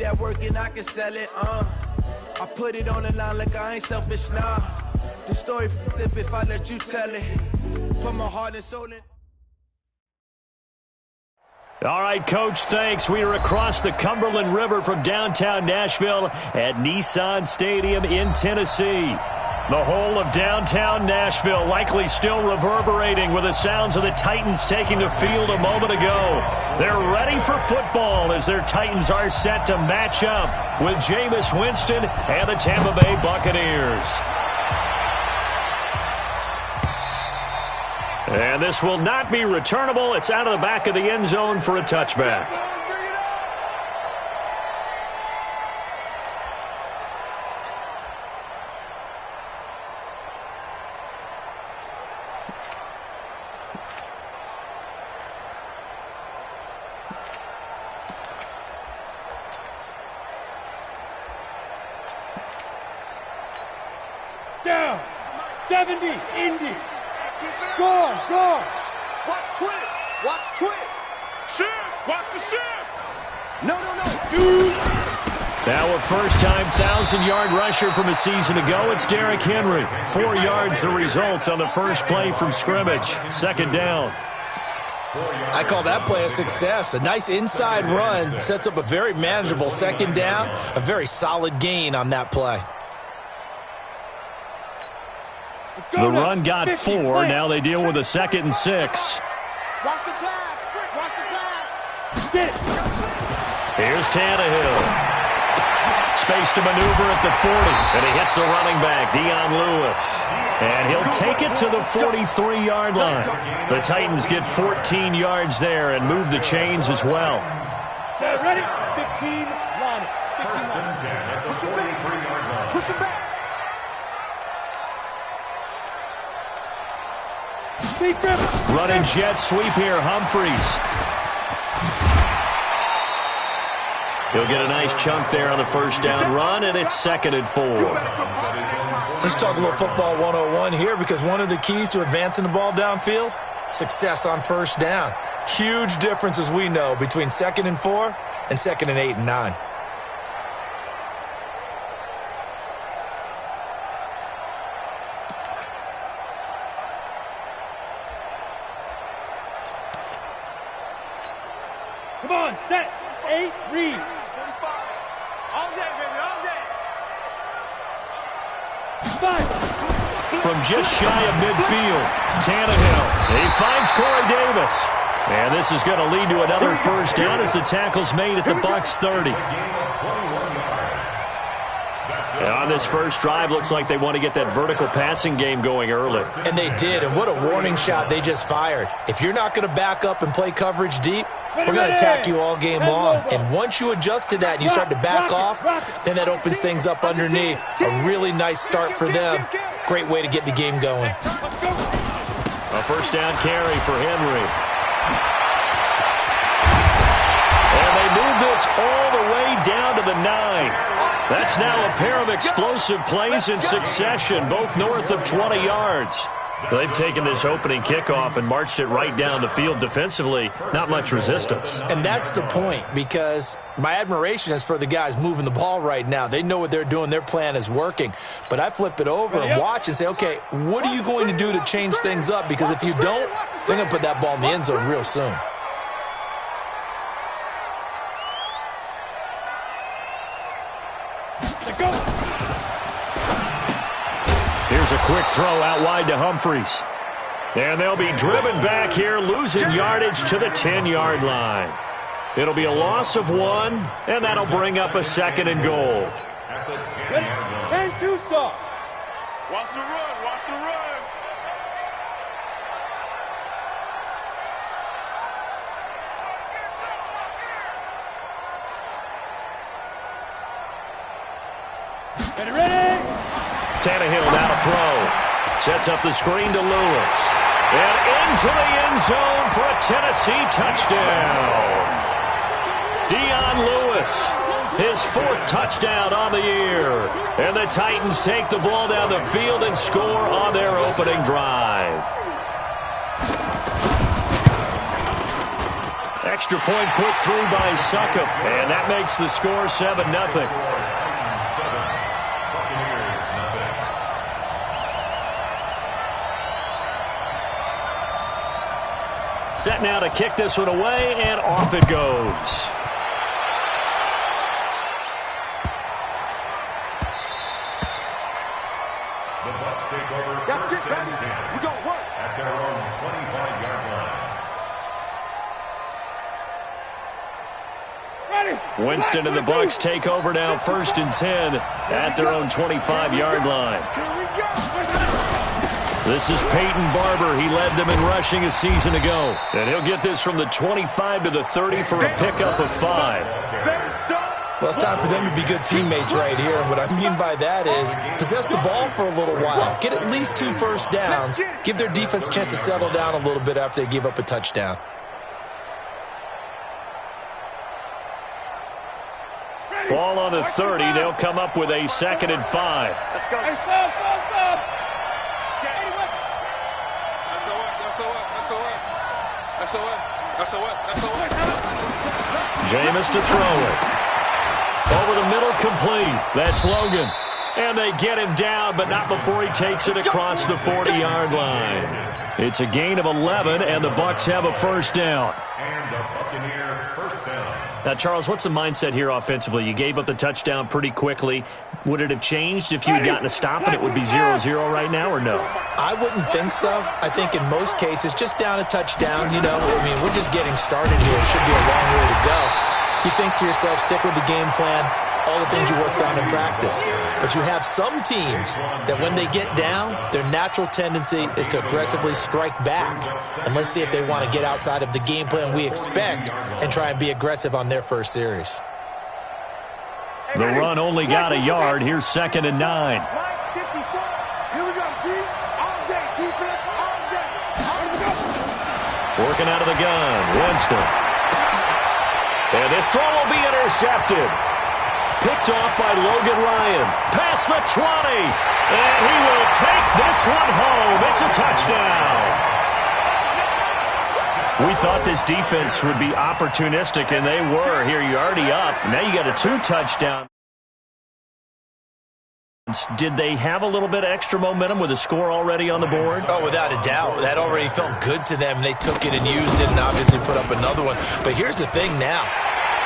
that work and I can sell it, I put it on the line like I ain't selfish, nah. The story flip if I let you tell it. Put my heart and soul in. All right, Coach, thanks. We are across the Cumberland River from downtown Nashville at Nissan Stadium in Tennessee. The whole of downtown Nashville likely still reverberating with the sounds of the Titans taking the field a moment ago. They're ready for football as their Titans are set to match up with Jameis Winston and the Tampa Bay Buccaneers. And this will not be returnable. It's out of the back of the end zone for a touchback. Down. 70. Indy. Go. Watch twits. Shift. Watch the shift. No. Dude. Now a first-time 1,000-yard rusher from a season ago. It's Derrick Henry. 4 yards the result on the first play from scrimmage. Second down. I call that play a success. A nice inside run sets up a very manageable second down. A very solid gain on that play. The run got 4. Now they deal with a 2nd and 6. Watch the pass. Here's Tannehill. Space to maneuver at the 40. And he hits the running back, Dion Lewis. And he'll take it to the 43-yard line. The Titans get 14 yards there and move the chains as well. Ready? 15, line it. 15, line it. Push him back. Running jet sweep here, Humphries. He'll get a nice chunk there on the first down run, and it's 2nd and 4. Let's talk a little football 101 here, because one of the keys to advancing the ball downfield, success on first down. Huge difference, as we know, between 2nd and 4 and 2nd and 8 and 9. Come on, set, 8, read. 45. All day, baby, all day. 5. From just shy of midfield, Tannehill. He finds Corey Davis. And this is going to lead to another first down as the tackle's made at the Bucs 30. And on this first drive, looks like they want to get that vertical passing game going early. And they did, and what a warning shot they just fired. If you're not going to back up and play coverage deep, we're going to attack you all game long. And once you adjust to that and you start to back off, then that opens things up underneath. A really nice start for them. Great way to get the game going. A first down carry for Henry. And they move this all the way down to the 9. That's now a pair of explosive plays in succession, both north of 20 yards. They've taken this opening kickoff and marched it right down the field defensively. Not much resistance. And that's the point, because my admiration is for the guys moving the ball right now. They know what they're doing. Their plan is working. But I flip it over and watch and say, okay, what are you going to do to change things up? Because if you don't, they're going to put that ball in the end zone real soon. Here's a quick throw out wide to Humphries. And they'll be driven back here, losing yardage to the 10-yard line. It'll be a loss of 1, and that'll bring up a 2nd and goal. 10-2 stop. Watch the run, watch the run. Ready? Tannehill now to throw. Sets up the screen to Lewis. And into the end zone for a Tennessee touchdown. Dion Lewis, his 4th touchdown on the year. And the Titans take the ball down the field and score on their opening drive. extra point put through by Succop, and that makes the score 7-0. Set now to kick this one away, and off it goes. The Bucs take over first and 10. We gon' work At their own 25-yard line. Winston and the Bucs take over now first and 10 at their own 25-yard line. Here we go. This is Peyton Barber. He led them in rushing a season ago. And he'll get this from the 25 to the 30 for a pickup of 5. Well, it's time for them to be good teammates right here. And what I mean by that is possess the ball for a little while. Get at least 2 first downs. Give their defense a chance to settle down a little bit after they give up a touchdown. Ball on the 30. They'll come up with a 2nd and 5. Let's go. Hey, Jameis to throw it. Over the middle, complete. That's Logan. And they get him down, but not before he takes it across the 40-yard line. It's a gain of 11, and the Bucs have a first down. And a Buccaneer first down. Now, Charles, what's the mindset here offensively? You gave up the touchdown pretty quickly. Would it have changed if you had gotten a stop and it would be 0-0 right now, or no? I wouldn't think so. I think in most cases, just down a touchdown, you know, I mean, we're just getting started here. It should be a long way to go. You think to yourself, stick with the game plan, all the things you worked on in practice. But you have some teams that when they get down, their natural tendency is to aggressively strike back. And let's see if they want to get outside of the game plan we expect and try and be aggressive on their first series. The run only got a yard. Here's 2nd and 9. Here we go, D. All day. Defense, all day. Working out of the gun. Winston. And this throw will be intercepted. Picked off by Logan Ryan. Past the 20. And he will take this one home. It's a touchdown. We thought this defense would be opportunistic, and they were. Here, you're already up. Now you got a 2-touchdown. Did they have a little bit of extra momentum with a score already on the board? Oh, without a doubt. That already felt good to them. They took it and used it and obviously put up another one. But here's the thing now.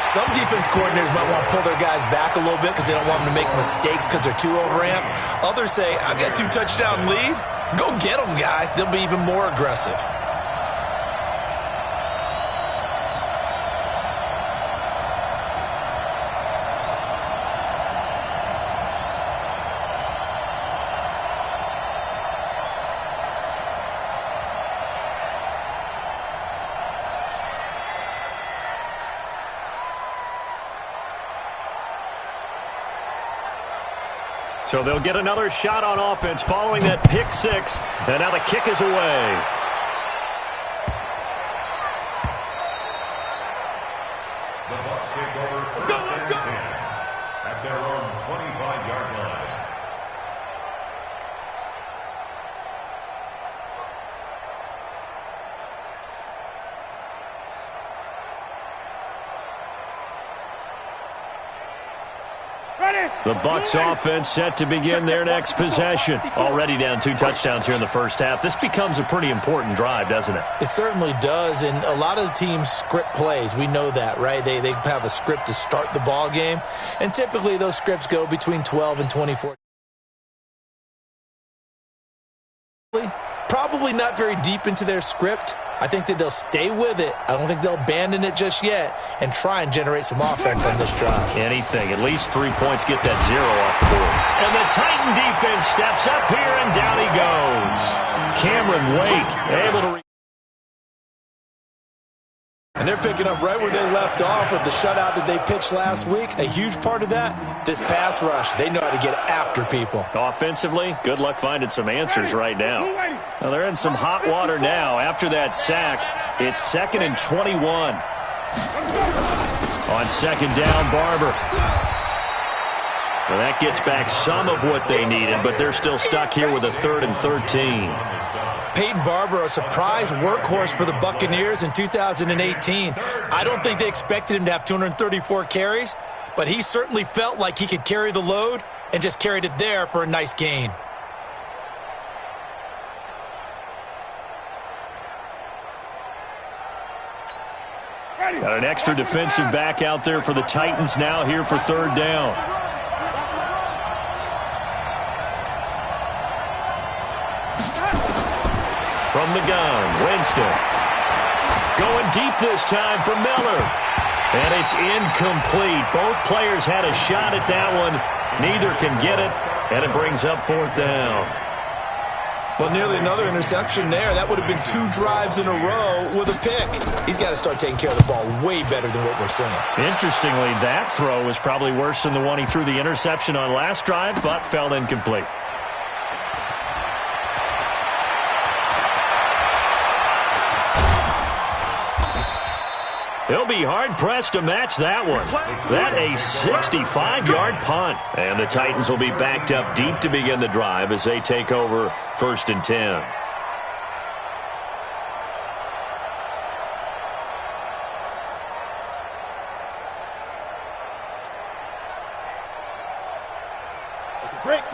Some defense coordinators might want to pull their guys back a little bit because they don't want them to make mistakes because they're too overamped. Others say, I've got 2-touchdown lead. Go get them, guys. They'll be even more aggressive. So they'll get another shot on offense following that pick 6. And now the kick is away. The Bucs take over first and 10 at their own 25-yard line. The Bucs offense set to begin their next possession. Already down 2 touchdowns here in the first half. This becomes a pretty important drive, doesn't it? It certainly does, and a lot of the teams script plays. We know that, right? They have a script to start the ball game, and typically those scripts go between 12 and 24. Probably not very deep into their script. I think that they'll stay with it. I don't think they'll abandon it just yet and try and generate some offense on this drive. Anything. At least 3 points, get that 0 off the board. And the Titan defense steps up here, and down he goes. Cameron Wake able to... And they're picking up right where they left off with the shutout that they pitched last week. A huge part of that, this pass rush. They know how to get after people. Offensively, good luck finding some answers right now. Well, they're in some hot water now. After that sack, it's 2nd and 21. On 2nd down, Barber. Well, that gets back some of what they needed, but they're still stuck here with a 3rd and 13. Peyton Barber, a surprise workhorse for the Buccaneers in 2018. I don't think they expected him to have 234 carries, but he certainly felt like he could carry the load and just carried it there for a nice gain. Got an extra defensive back out there for the Titans now here for 3rd down. From the gun, Winston. Going deep this time for Miller. And it's incomplete. Both players had a shot at that one. Neither can get it, and it brings up 4th down. Well, nearly another interception there. That would have been 2 drives in a row with a pick. He's got to start taking care of the ball way better than what we're seeing. Interestingly, that throw was probably worse than the one he threw the interception on last drive, but fell incomplete. He'll be hard-pressed to match that one. That a 65-yard punt. And the Titans will be backed up deep to begin the drive as they take over 1st and 10.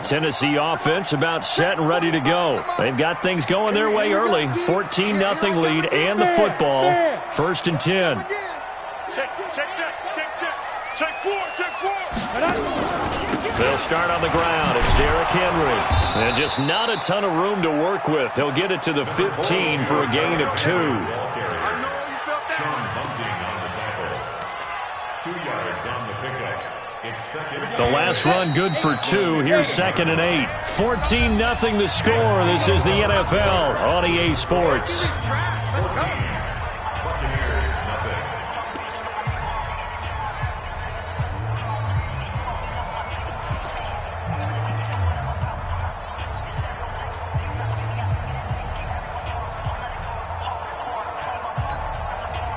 Tennessee offense about set and ready to go. They've got things going their way early. 14-0 lead and the football. 1st and 10. Check 4. They'll start on the ground. It's Derrick Henry. And just not a ton of room to work with. He'll get it to the 15 for a gain of 2. The last run good for 2. Here's 2nd and 8. 14-0 the score. This is the NFL on EA Sports.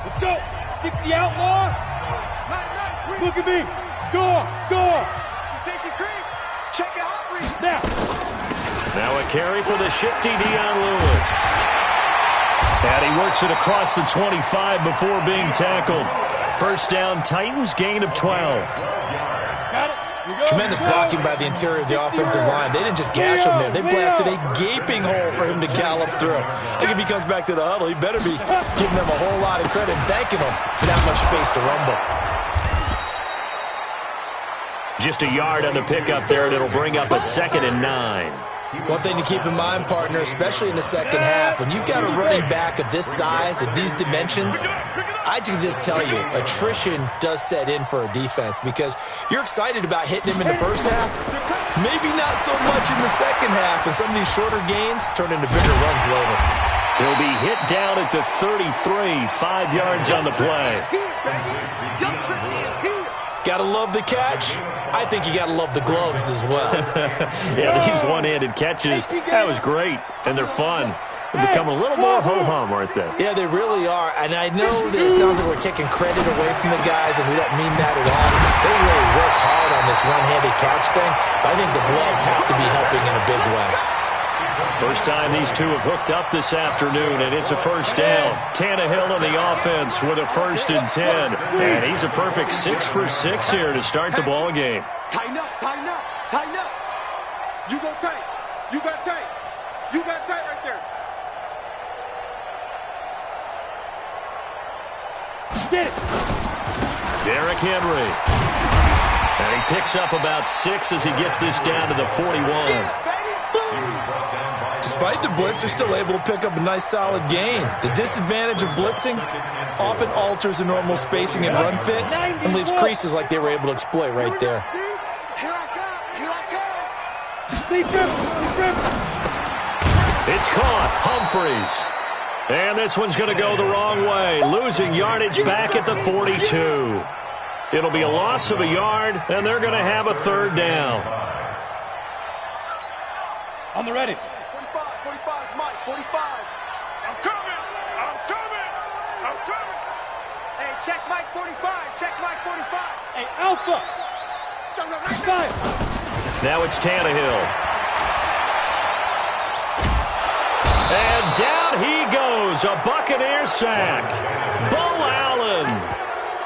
Let's go. 60 outlaw. Look at me. Go. Safety creep. Check it out. Now a carry for the shifty Dion Lewis. And he works it across the 25 before being tackled. 1st down, Titans, gain of 12. Tremendous blocking by the interior of the offensive line. They didn't just gash him there. They blasted a gaping hole for him to gallop through. I think if he comes back to the huddle, he better be giving them a whole lot of credit and thanking them for that much space to rumble. Just a yard on the pickup there, and it'll bring up a 2nd and 9. One thing to keep in mind, partner, especially in the second half, when you've got a running back of this size, of these dimensions, I can just tell you, attrition does set in for a defense because you're excited about hitting him in the first half, maybe not so much in the second half, and some of these shorter gains turn into bigger runs later. He'll be hit down at the 33, 5 yards on the play. Gotta love the catch. I think you gotta love the gloves as well. Yeah, these one-handed catches, that was great, and they're fun. They're becoming a little more ho-hum, aren't they? Yeah, they really are, and I know that it sounds like we're taking credit away from the guys, and we don't mean that at all. They really work hard on this one-handed catch thing, but I think the gloves have to be helping in a big way. First time these two have hooked up this afternoon, and it's a 1st down. Tannehill on the offense with a 1st and 10. And he's a perfect 6 for 6 here to start the ball game. Tighten up. You go tight. You got tight. You got tight right there. Get it. Derrick Henry. And he picks up about 6 as he gets this down to the 41. Despite the blitz, they're still able to pick up a nice solid gain. The disadvantage of blitzing often alters the normal spacing and run fits and leaves creases like they were able to exploit right there. Here I come. Deep grip. It's caught. Humphreys. And this one's going to go the wrong way. Losing yardage back at the 42. It'll be a loss of a yard, and they're going to have a 3rd down. On the ready. 45, Mike, 45. I'm coming. Hey, check Mike 45. Hey, Alpha. Fire. Now it's Tannehill. And down he goes. A Buccaneer sack. Bo Allen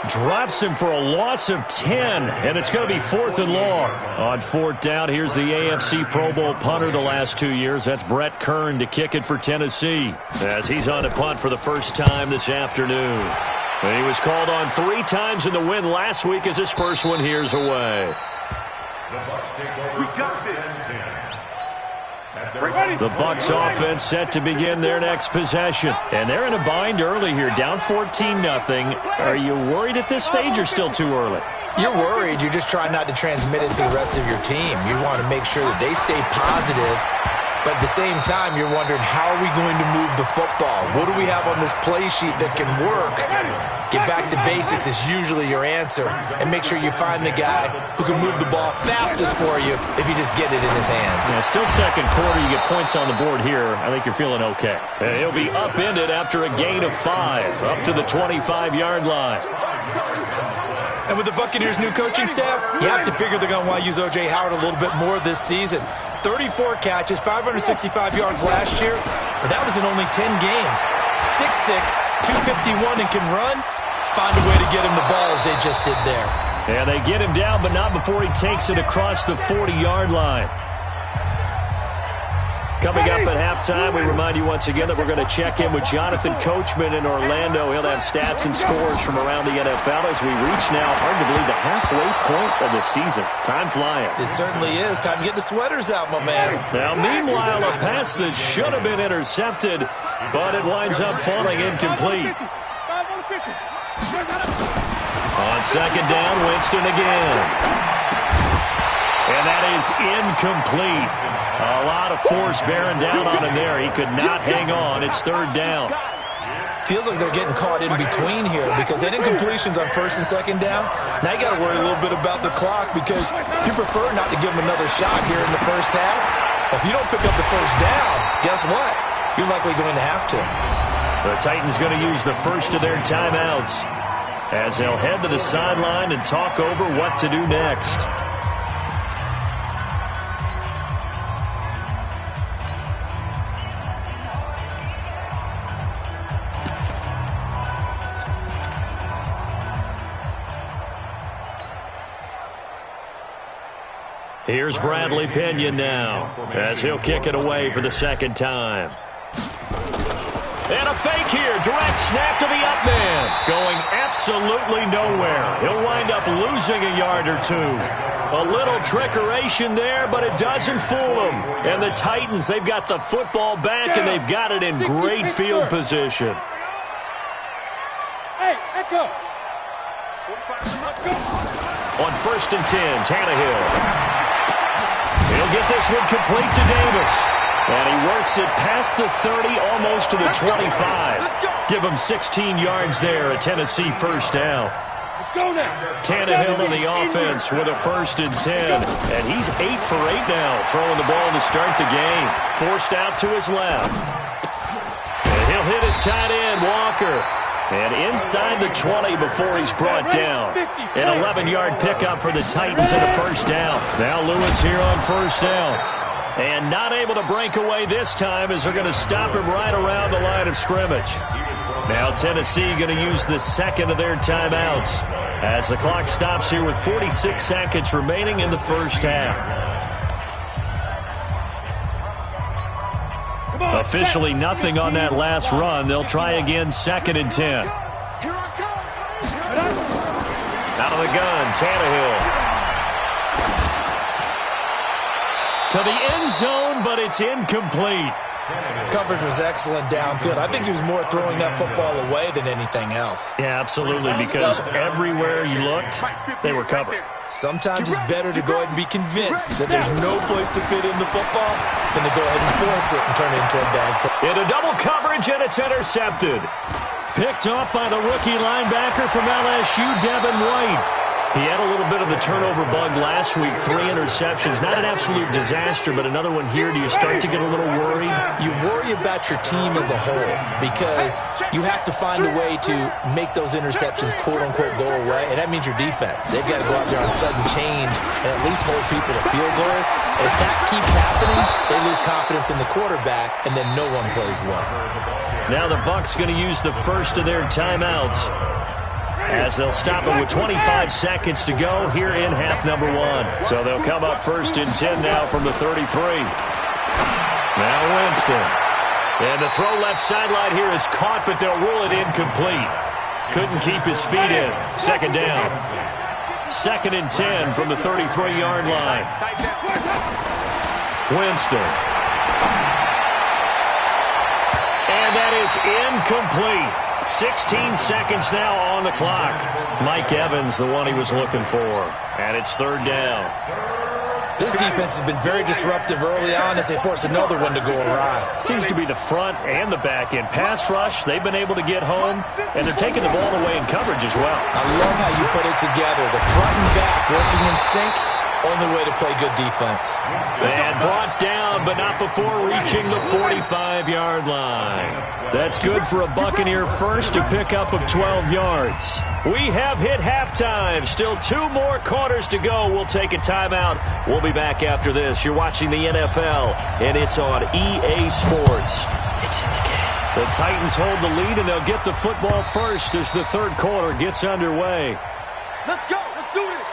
drops him for a loss of 10, and it's going to be 4th and long. On 4th down, here's the AFC Pro Bowl punter the last 2 years. That's Brett Kern to kick it for Tennessee, as he's on to punt for the first time this afternoon. And he was called on 3 times in the win last week as his first one here's away. We got this. The Bucs offense set to begin their next possession. And they're in a bind early here, down 14-0. Are you worried at this stage or still too early? You're worried. You're just trying not to transmit it to the rest of your team. You want to make sure that they stay positive. But at the same time, you're wondering, how are we going to move the football? What do we have on this play sheet that can work? Get back to basics is usually your answer. And make sure you find the guy who can move the ball fastest for you if you just get it in his hands. Yeah, still second quarter. You get points on the board here. I think you're feeling okay. And he'll be upended after a gain of 5, up to the 25-yard line. And with the Buccaneers' new coaching staff, you have to figure they're going to want to use O.J. Howard a little bit more this season. 34 catches, 565 yards last year, but that was in only 10 games. 6'6", 251, and can run. Find a way to get him the ball as they just did there. And they get him down, but not before he takes it across the 40-yard line. Coming up at halftime, we remind you once again that we're going to check in with Jonathan Coachman in Orlando. He'll have stats and scores from around the NFL as we reach now, hard to believe, the halfway point of the season. Time flying. It certainly is. Time to get the sweaters out, my man. Now, meanwhile, a pass that should have been intercepted, but it winds up falling incomplete. On second down, Winston again. And that is incomplete. A lot of force bearing down on him there. He could not hang on. It's 3rd down. Feels like they're getting caught in between here because they did incompletions on 1st and 2nd down. Now you got to worry a little bit about the clock because you prefer not to give them another shot here in the first half. If you don't pick up the first down, guess what? You're likely going to have to. The Titans going to use the first of their timeouts as they'll head to the sideline and talk over what to do next. Here's Bradley Pinion now as he'll kick it away for the 2nd time. And a fake here. Direct snap to the up man. Going absolutely nowhere. He'll wind up losing a yard or 2. A little trickeration there, but it doesn't fool him. And the Titans, they've got the football back, and they've got it in great field position. Hey, Echo. On 1st and 10, Tannehill. He'll get this one complete to Davis. And he works it past the 30, almost to the 25. Give him 16 yards there, a Tennessee first down. Tannehill in the offense with a 1st and 10. And he's 8 for 8 now, throwing the ball to start the game. Forced out to his left. And he'll hit his tight end, Walker. And inside the 20 before he's brought down. An 11-yard pickup for the Titans and a first down. Now Lewis here on 1st down. And not able to break away this time as they're going to stop him right around the line of scrimmage. Now Tennessee going to use the 2nd of their timeouts as the clock stops here with 46 seconds remaining in the first half. Officially nothing on that last run. They'll try again 2nd and 10. Out of the gun, Tannehill. To the end zone, but it's incomplete. Coverage was excellent downfield. I think he was more throwing that football away than anything else. Yeah, absolutely, because everywhere you looked, they were covered. Sometimes it's better to go ahead and be convinced that there's no place to fit in the football than to go ahead and force it and turn it into a bad play. Into double coverage, and it's intercepted. Picked off by the rookie linebacker from LSU, Devin White. He had a little bit of the turnover bug last week, 3 interceptions. Not an absolute disaster, but another one here. Do you start to get a little worried? You worry about your team as a whole because you have to find a way to make those interceptions, quote-unquote, go away, and that means your defense. They've got to go out there on sudden change and at least hold people to field goals. And if that keeps happening, they lose confidence in the quarterback, and then no one plays well. Now the Bucs going to use the first of their timeouts, as they'll stop it with 25 seconds to go here in half number 1. So they'll come up first and 10 now from the 33. Now Winston. And the throw left sideline here is caught, but they'll rule it incomplete. Couldn't keep his feet in. Second down. Second and 10 from the 33-yard line. Winston. And that is incomplete. 16 seconds now on the clock. Mike Evans, the one he was looking for. And it's third down. This defense has been very disruptive early on as they force another one to go awry. Seems to be the front and the back end. Pass rush, they've been able to get home, and they're taking the ball away in coverage as well. I love how you put it together. The front and back working in sync. Only way to play good defense. And brought down, but not before reaching the 45-yard line. That's good for a Buccaneer first to pick up of 12 yards. We have hit halftime. Still 2 more quarters to go. We'll take a timeout. We'll be back after this. You're watching the NFL, and it's on EA Sports. It's in the game. The Titans hold the lead, and they'll get the football first as the third quarter gets underway. Let's go. Let's do this.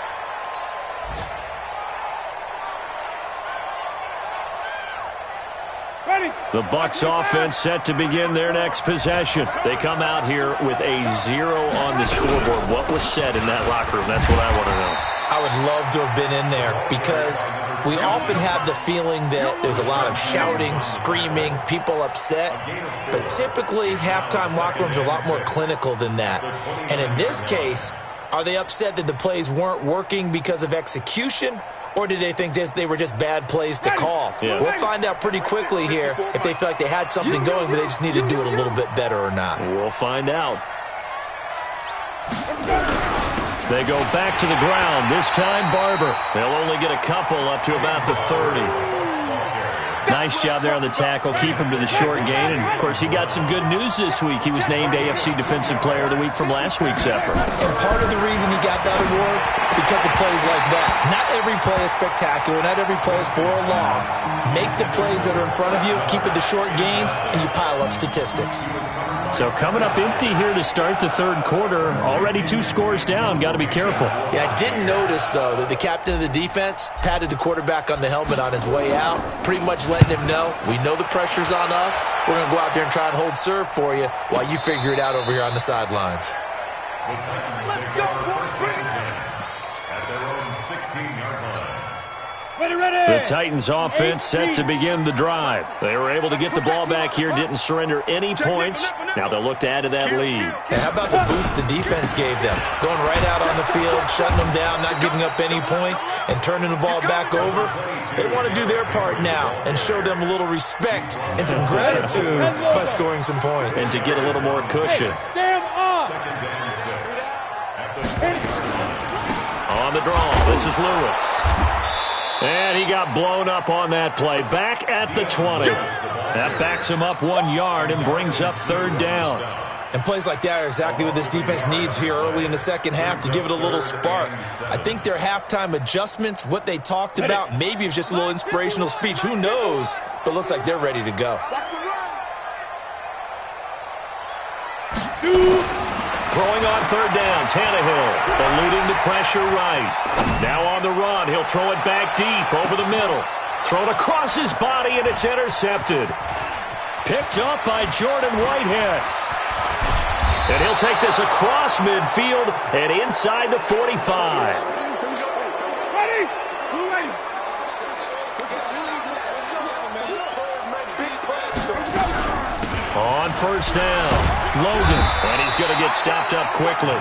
The Bucs offense set to begin their next possession. They come out here with a 0 on the scoreboard. What was said in that locker room? That's what I want to know. I would love to have been in there because we often have the feeling that there's a lot of shouting, screaming, people upset. But typically, halftime locker rooms are a lot more clinical than that. And in this case, are they upset that the plays weren't working because of execution? Or did they think they were just bad plays to call? Yeah. We'll find out pretty quickly here if they feel like they had something going, but they just need to do it a little bit better or not. We'll find out. They go back to the ground. This time, Barber. They'll only get a couple up to about the 30. Nice job there on the tackle. Keep him to the short gain. And, of course, he got some good news this week. He was named AFC Defensive Player of the Week from last week's effort. And part of the reason he got that award, because of plays like that. Not every play is spectacular. Not every play is for a loss. Make the plays that are in front of you, keep it to short gains, and you pile up statistics. So coming up empty here to start the third quarter. Already 2 scores down. Got to be careful. Yeah, I did notice, though, that the captain of the defense patted the quarterback on the helmet on his way out, pretty much letting him know, we know the pressure's on us. We're going to go out there and try and hold serve for you while you figure it out over here on the sidelines. Let's go. At their own 16-yard line. The Titans offense set to begin the drive. They were able to get the ball back here, didn't surrender any points. Now they'll look to add to that lead. And how about the boost the defense gave them? Going right out on the field, shutting them down, not giving up any points, and turning the ball back over. They want to do their part now and show them a little respect and some gratitude by scoring some points. And to get a little more cushion. Stand up. Second down 6. On the draw, this is Lewis. And he got blown up on that play. Back at the 20. That backs him up 1 yard and brings up third down. And plays like that are exactly what this defense needs here early in the second half to give it a little spark. I think their halftime adjustments, what they talked about, maybe it was just a little inspirational speech. Who knows? But looks like they're ready to go. Throwing on third down, Tannehill eluding the pressure right. Now on the run, he'll throw it back deep over the middle. Thrown across his body, and it's intercepted. Picked up by Jordan Whitehead. And he'll take this across midfield and inside the 45. Ready? On first down, Logan, and he's going to get stopped up quickly.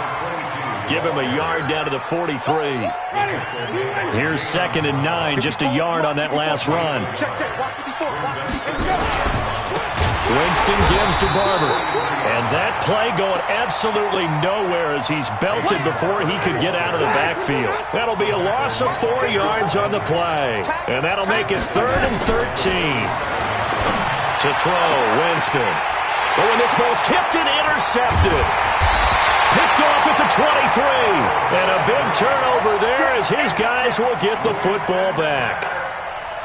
Give him a yard down to the 43. Here's 2nd and 9, just a yard on that last run. Winston gives to Barber. And that play going absolutely nowhere as he's belted before he could get out of the backfield. That'll be a loss of 4 yards on the play. And that'll make it 3rd and 13. To throw, Winston. Oh, and this ball's tipped and intercepted. Picked off at the 23. And a big turnover there as his guys will get the football back.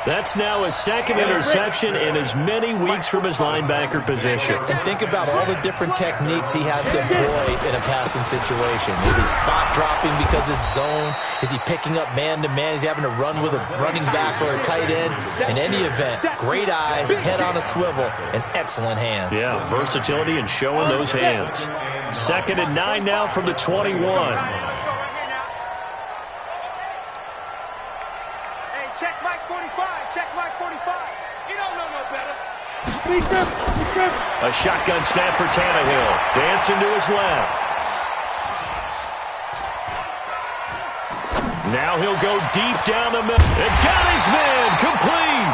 That's now his 2nd interception in as many weeks from his linebacker position. And think about all the different techniques he has to employ in a passing situation. Is he spot dropping because it's zone? Is he picking up man-to-man? Is he having to run with a running back or a tight end? In any event, great eyes, head on a swivel, and excellent hands. Yeah, versatility and showing those hands. 2nd and 9 now from the 21. Check Mike 45. Check Mike 45. You don't know no better. A shotgun snap for Tannehill. Dancing to his left. Now he'll go deep down the middle. And got his man complete.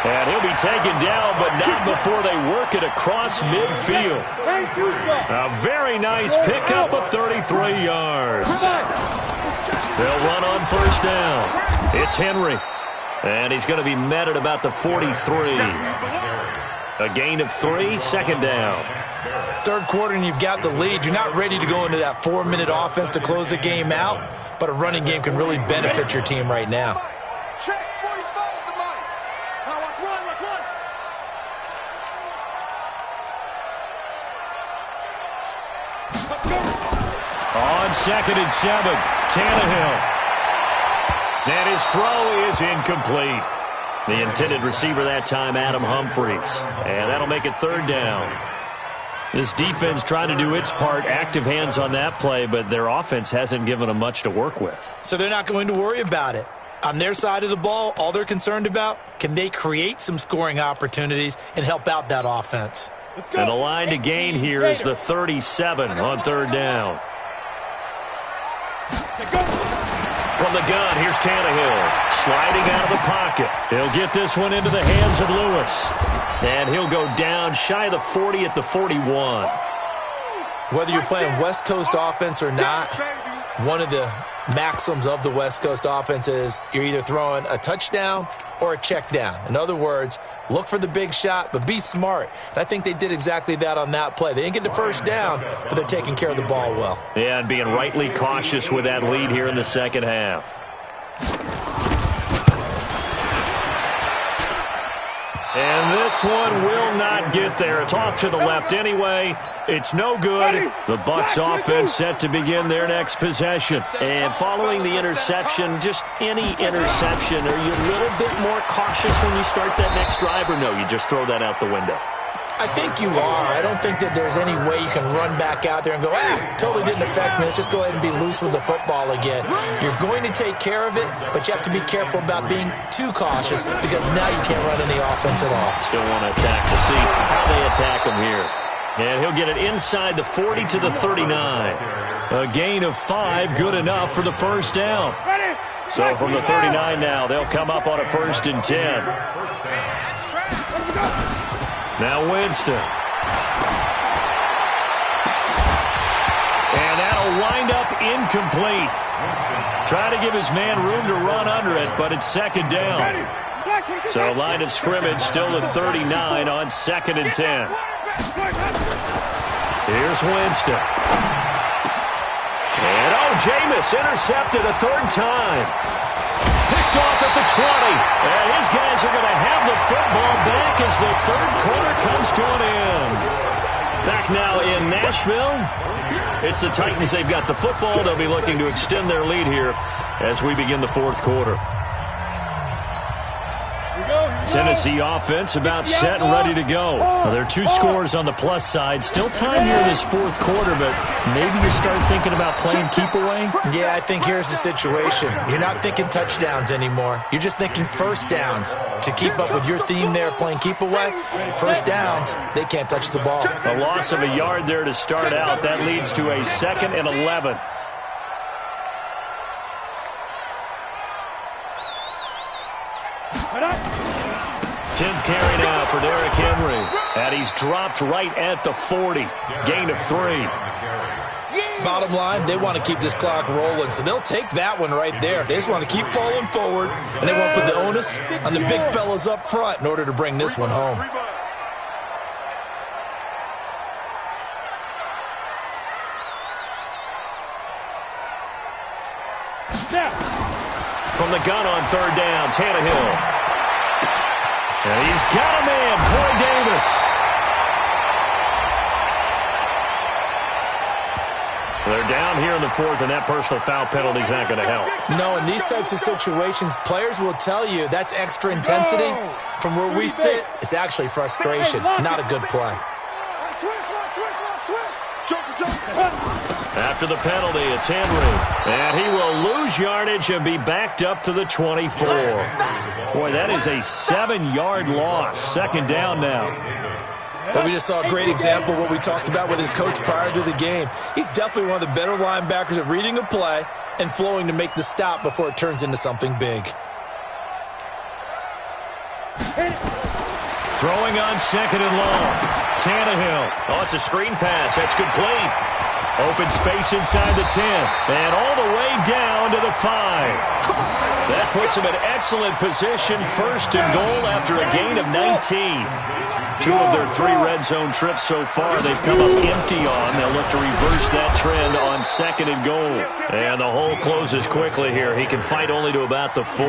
And he'll be taken down, but not before they work it across midfield. A very nice pickup of 33 yards. They'll run on 1st down. It's Henry. And he's going to be met at about the 43. A gain of 3, 2nd down. 3rd quarter and you've got the lead. You're not ready to go into that 4-minute offense to close the game out, but a running game can really benefit your team right now. Check 45 at the money. Now watch run, watch run. On 2nd and 7, Tannehill. And his throw is incomplete. The intended receiver that time, Adam Humphries. And that'll make it 3rd down. This defense trying to do its part, active hands on that play, but their offense hasn't given them much to work with. So they're not going to worry about it. On their side of the ball, all they're concerned about, can they create some scoring opportunities and help out that offense? And the line to gain here is the 37 on 3rd down. From the gun, here's Tannehill. Sliding out of the pocket. He'll get this one into the hands of Lewis. And he'll go down shy of the 40 at the 41. Whether you're playing West Coast offense or not, one of the maxims of the West Coast offense is you're either throwing a touchdown or a check down. In other words, look for the big shot, but be smart. And I think they did exactly that on that play. They didn't get the 1st down, but they're taking care of the ball well. Yeah, and being rightly cautious with that lead here in the 2nd half. And this one will not get there. It's off to the left anyway. It's no good. The Bucs offense set to begin their next possession. And following the interception, just any interception, are you a little bit more cautious when you start that next drive, or no, you just throw that out the window? I think you are. I don't think that there's any way you can run back out there and go, totally didn't affect me. Let's just go ahead and be loose with the football again. You're going to take care of it, but you have to be careful about being too cautious because now you can't run any offense at all. Still want to attack. We'll see how they attack him here. And he'll get it inside the 40 to the 39. A gain of 5, good enough for the 1st down. So from the 39 now, they'll come up on a 1st and 10. Now Winston. And that'll wind up incomplete. Try to give his man room to run under it, but it's 2nd down. So line of scrimmage still at 39 on 2nd and 10. Here's Winston. And Jameis intercepted a 3rd time. Picked off at the 20. And his guys are going to have the football back as the 3rd quarter comes to an end. Back now in Nashville. It's the Titans. They've got the football. They'll be looking to extend their lead here as we begin the 4th quarter. Tennessee offense about set and ready to go. Well, there are 2 scores on the plus side. Still time here in this 4th quarter, but maybe you start thinking about playing keep away? Yeah, I think here's the situation. You're not thinking touchdowns anymore. You're just thinking 1st downs. To keep up with your theme there, playing keep away, 1st downs, they can't touch the ball. A loss of a yard there to start out. That leads to a 2nd and 11. Tenth carry now for Derrick Henry. And he's dropped right at the 40. Gain of 3. Bottom line, they want to keep this clock rolling, so they'll take that one right there. They just want to keep falling forward, and they won't put the onus on the big fellas up front in order to bring this one home. From the gun on third down, Tannehill. And he's got a man, Corey Davis. They're down here in the fourth, and that personal foul penalty is not going to help. No, in these types of situations, players will tell you that's extra intensity. From where we sit, it's actually frustration, not a good play. After the penalty, it's Henry. And he will lose yardage and be backed up to the 24. Boy, that is a 7-yard loss. Second down now. But we just saw a great example of what we talked about with his coach prior to the game. He's definitely one of the better linebackers at reading a play and flowing to make the stop before it turns into something big. Throwing on second and long. Tannehill. Oh, it's a screen pass. That's complete. Open space inside the 10. And all the way down to the 5. That puts him in excellent position. First and goal after a gain of 19. 2 of their 3 red zone trips so far they've come up empty on. They'll look to reverse that trend on second and goal. And the hole closes quickly here. He can fight only to about the 4.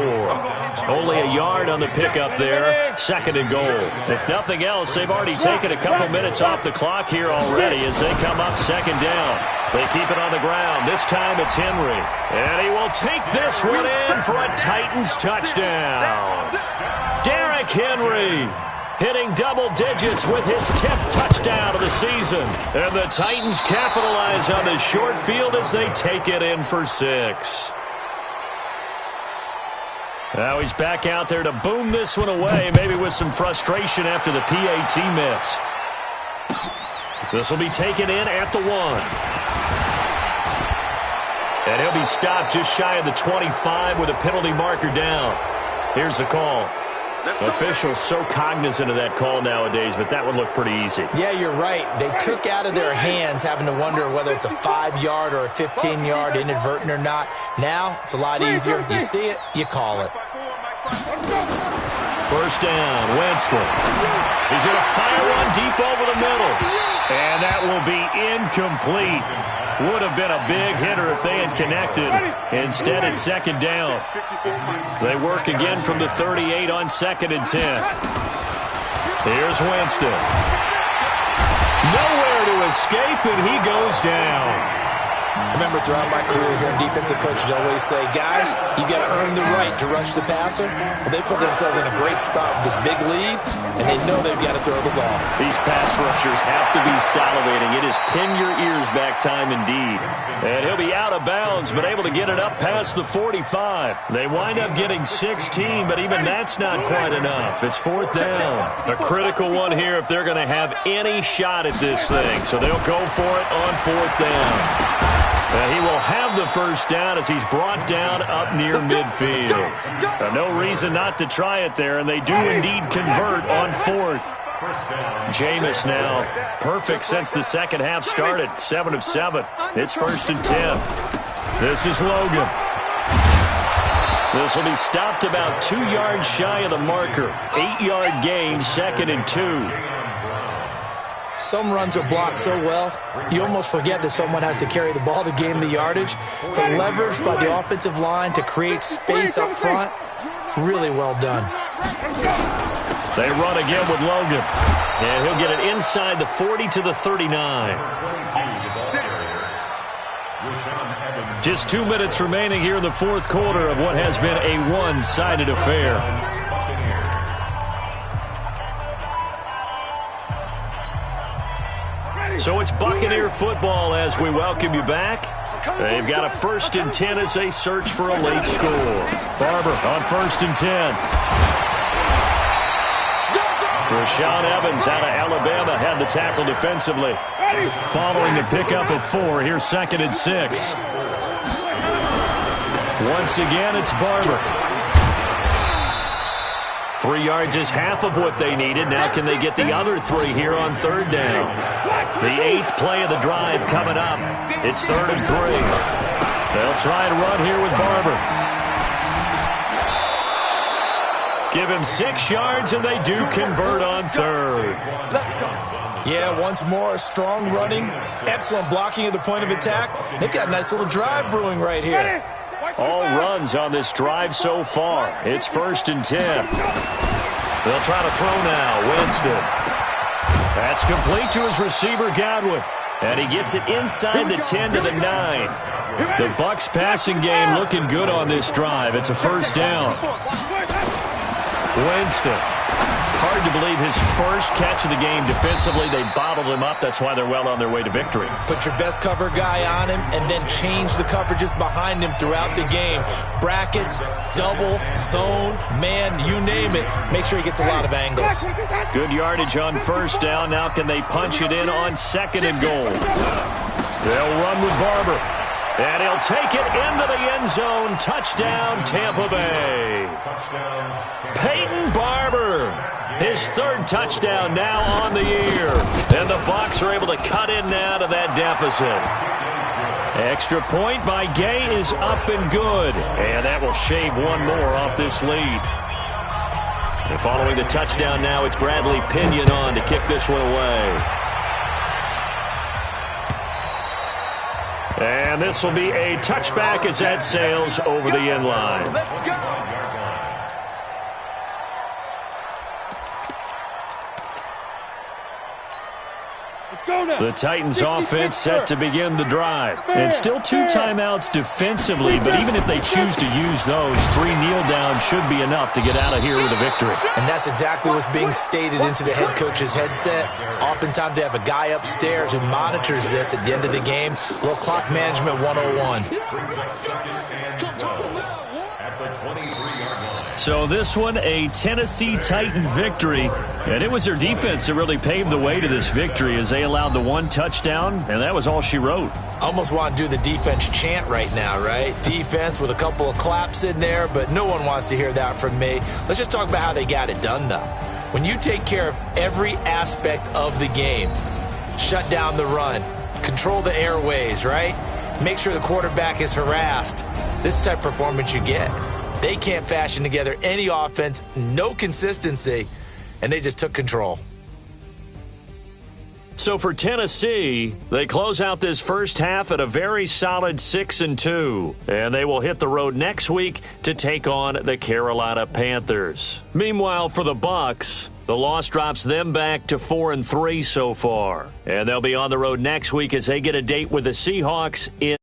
Only a yard on the pickup there. Second and goal. If nothing else, they've already taken a couple minutes off the clock here already as they come up second down. They keep it on the ground. This time it's Henry. And he will take this one in for a Titans touchdown. Derrick Henry hitting double digits with his 10th touchdown of the season. And the Titans capitalize on the short field as they take it in for 6. Now he's back out there to boom this one away, maybe with some frustration after the PAT miss. This will be taken in at the 1. And he'll be stopped just shy of the 25 with a penalty marker down. Here's the call. Officials so cognizant of that call nowadays, but that would look pretty easy. Yeah, you're right. They took out of their hands having to wonder whether it's a 5-yard or a 15-yard inadvertent or not. Now, it's a lot easier. You see it, you call it. First down, Winston. He's going to fire one deep over the middle. And that will be incomplete. Would have been a big hitter if they had connected. Instead, it's second down. They work again from the 38 on second and 10. Here's Winston. Nowhere to escape, and he goes down. I remember throughout my career here, defensive coaches always say, guys, you got to earn the right to rush the passer. Well, they put themselves in a great spot with this big lead, and they know they've got to throw the ball. These pass rushers have to be salivating. It is pin your ears back time indeed. And he'll be out of bounds, but able to get it up past the 45. They wind up getting 16, but even that's not quite enough. It's fourth down. A critical one here if they're going to have any shot at this thing. So they'll go for it on fourth down. And he will have the first down as he's brought down up near midfield. No reason not to try it there, and they do indeed convert on fourth. Jameis now perfect since the second half started, 7 of 7. It's first and 10. This is Logan. This will be stopped about 2 yards shy of the marker. 8-yard gain, second and 2. Some runs are blocked so well, you almost forget that someone has to carry the ball to gain the yardage. The leverage by the offensive line to create space up front, really well done. They run again with Logan. And he'll get it inside the 40 to the 39. Just 2 minutes remaining here in the fourth quarter of what has been a one-sided affair. So it's Buccaneer football as we welcome you back. They've got a first and 10 as they search for a late score. Barber on first and 10. Rashaan Evans out of Alabama had the tackle defensively. Following the pickup of 4, here's second and 6. Once again, it's Barber. 3 yards is half of what they needed. Now can they get the other 3 here on third down? The 8th play of the drive coming up. It's 3rd and 3. They'll try and run here with Barber. Give him 6 yards, and they do convert on 3rd. Yeah, once more, strong running, excellent blocking at the point of attack. They've got a nice little drive brewing right here. All runs on this drive so far. It's 1st and 10. They'll try to throw now. Winston. That's complete to his receiver, Godwin. And he gets it inside the 10 to the 9. The Bucs passing game looking good on this drive. It's a 1st down. Winston. Hard to believe his first catch of the game defensively. They bottled him up. That's why they're well on their way to victory. Put your best cover guy on him and then change the coverages behind him throughout the game. Brackets, double, zone, man, you name it. Make sure he gets a lot of angles. Good yardage on 1st down. Now can they punch it in on 2nd and goal? They'll run with Barber. And he'll take it into the end zone. Touchdown, Tampa Bay. Peyton Barber. His 3rd touchdown now on the year. And the Bucs are able to cut in now to that deficit. Extra point by Gay is up and good. And that will shave one more off this lead. And following the touchdown now, it's Bradley Pinion on to kick this one away. And this will be a touchback as that sails over the end line. The Titans offense set to begin the drive. And still 2 timeouts defensively, but even if they choose to use those, 3 kneel downs should be enough to get out of here with a victory. And that's exactly what's being stated into the head coach's headset. Oftentimes they have a guy upstairs who monitors this at the end of the game. A little clock management 101. So this one, a Tennessee Titan victory. And it was their defense that really paved the way to this victory as they allowed the 1 touchdown, and that was all she wrote. Almost want to do the defense chant right now, right? Defense with a couple of claps in there, but no one wants to hear that from me. Let's just talk about how they got it done, though. When you take care of every aspect of the game, shut down the run, control the airways, right? Make sure the quarterback is harassed. This type of performance you get. They can't fashion together any offense, no consistency, and they just took control. So for Tennessee, they close out this first half at a very solid 6-2, and they will hit the road next week to take on the Carolina Panthers. Meanwhile, for the Bucs, the loss drops them back to 4-3 so far, and they'll be on the road next week as they get a date with the Seahawks in